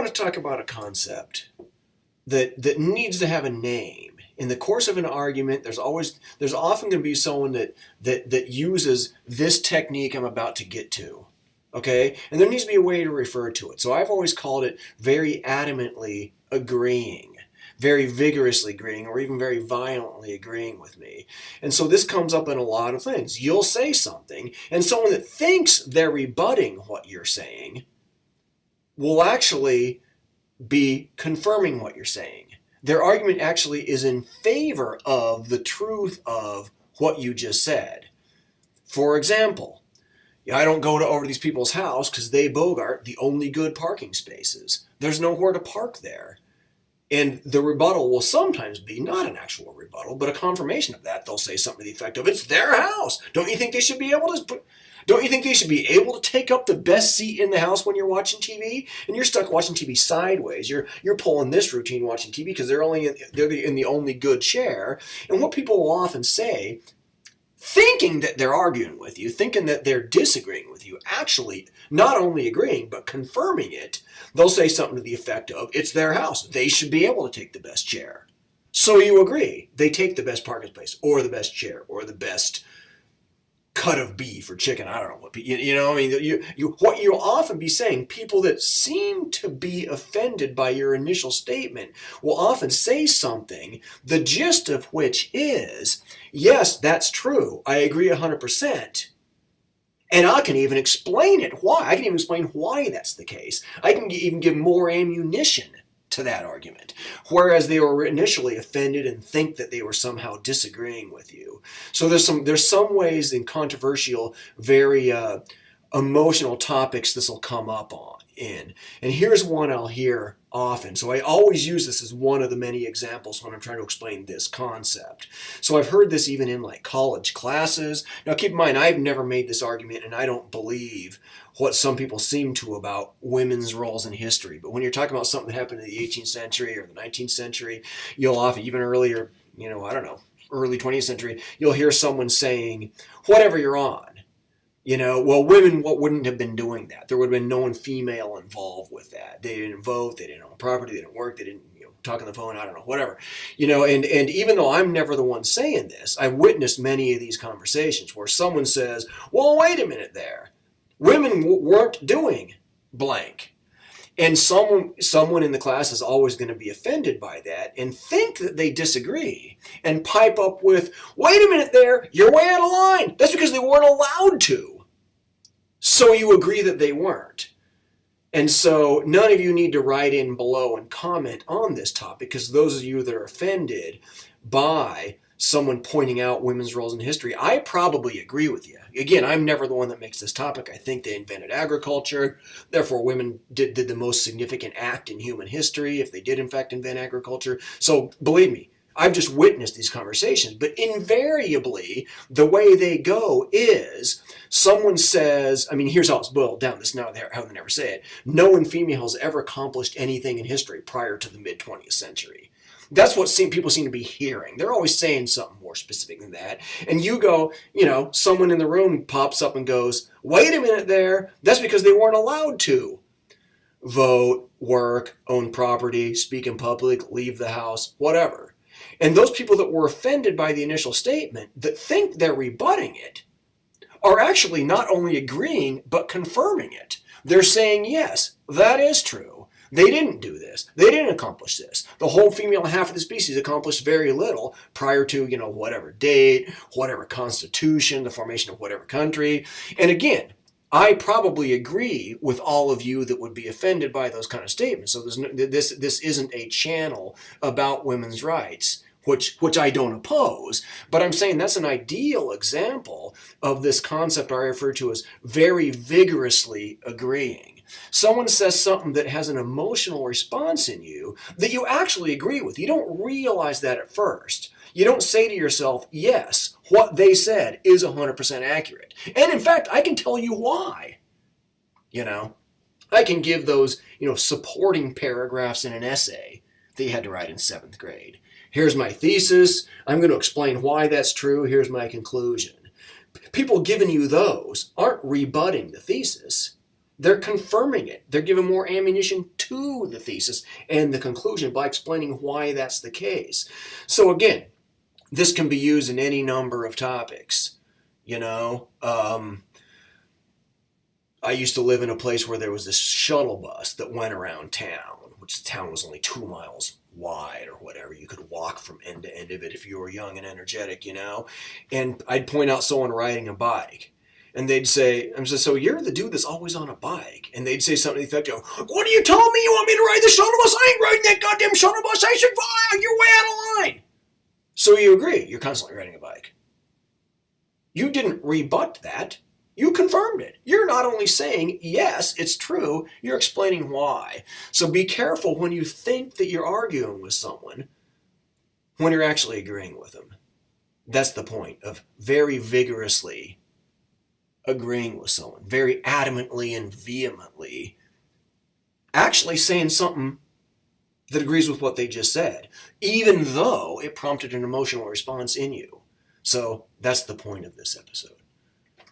want to talk about a concept that needs to have a name. In the course of an argument, there's often going to be someone that uses this technique I'm about to get to. Okay? And there needs to be a way to refer to it. So I've always called it very adamantly agreeing, very vigorously agreeing, or even very violently agreeing with me. And so this comes up in a lot of things. You'll say something, and someone that thinks they're rebutting what you're saying will actually be confirming what you're saying. Their argument actually is in favor of the truth of what you just said. For example, I don't go over to these people's house because they bogart the only good parking spaces. There's nowhere to park there. And the rebuttal will sometimes be not an actual rebuttal, but a confirmation of that. They'll say something to the effect of, it's their house. Don't you think they should be able to take up the best seat in the house when you're watching TV? And you're stuck watching TV sideways. You're pulling this routine watching TV because they're in the only good chair. And what people will often say, thinking that they're arguing with you, thinking that they're disagreeing with you, actually not only agreeing, but confirming it, they'll say something to the effect of, it's their house. They should be able to take the best chair. So you agree. They take the best parking space, or the best chair, or the best cut of beef or chicken. I don't know what, what you'll often be saying, people that seem to be offended by your initial statement will often say something, the gist of which is, yes, that's true. I agree 100%. And I can even explain it. Why? I can even explain why that's the case. I can even give more ammunition to that argument, whereas they were initially offended and think that they were somehow disagreeing with you. So there's some ways in controversial, very emotional topics this will come up in. And here's one I'll hear often. So I always use this as one of the many examples when I'm trying to explain this concept. So I've heard this even in like college classes. Now keep in mind, I've never made this argument, and I don't believe what some people seem to about women's roles in history. But when you're talking about something that happened in the 18th century or the 19th century, you'll often, even earlier, early 20th century, you'll hear someone saying, whatever you're on. Well, women wouldn't have been doing that. There would have been no one female involved with that. They didn't vote, they didn't own property, they didn't work, they didn't talk on the phone, I don't know, whatever. And even though I'm never the one saying this, I've witnessed many of these conversations where someone says, well, wait a minute there. Women weren't doing blank. And someone in the class is always going to be offended by that and think that they disagree and pipe up with, wait a minute there, you're way out of line. That's because they weren't allowed to. So you agree that they weren't. And so none of you need to write in below and comment on this topic, because those of you that are offended by someone pointing out women's roles in history, I probably agree with you. Again, I'm never the one that makes this topic. I think they invented agriculture. Therefore, women did the most significant act in human history, if they did in fact invent agriculture. So believe me, I've just witnessed these conversations. But invariably, the way they go is someone says, here's how it's boiled down. This is not how they never say it. No one female has ever accomplished anything in history prior to the mid-20th century. That's what people seem to be hearing. They're always saying something more specific than that. And you go, someone in the room pops up and goes, wait a minute there, that's because they weren't allowed to vote, work, own property, speak in public, leave the house, whatever. And those people that were offended by the initial statement, that think they're rebutting it, are actually not only agreeing, but confirming it. They're saying, yes, that is true. They didn't do this. They didn't accomplish this. The whole female half of the species accomplished very little prior to, whatever date, whatever constitution, the formation of whatever country. And again, I probably agree with all of you that would be offended by those kind of statements. So this isn't a channel about women's rights, which I don't oppose, but I'm saying that's an ideal example of this concept I refer to as very vigorously agreeing. Someone says something that has an emotional response in you that you actually agree with. You don't realize that at first. You don't say to yourself, yes, what they said is 100% accurate. And in fact, I can tell you why. I can give those, supporting paragraphs in an essay that you had to write in 7th grade. Here's my thesis. I'm going to explain why that's true. Here's my conclusion. People giving you those aren't rebutting the thesis. They're confirming it. They're giving more ammunition to the thesis and the conclusion by explaining why that's the case. So again, this can be used in any number of topics. I used to live in a place where there was this shuttle bus that went around town, which the town was only 2 miles wide or whatever. You could walk from end to end of it if you were young and energetic, And I'd point out someone riding a bike. And they'd say, so you're the dude that's always on a bike. And they'd say something to the effect of, what are you telling me? You want me to ride the shuttle bus? I ain't riding that goddamn shuttle bus. I should fly. You're way out of line. So you agree. You're constantly riding a bike. You didn't rebut that. You confirmed it. You're not only saying, yes, it's true, you're explaining why. So be careful when you think that you're arguing with someone when you're actually agreeing with them. That's the point of very vigorously agreeing with someone, very adamantly and vehemently actually saying something that agrees with what they just said, even though it prompted an emotional response in you. So that's the point of this episode.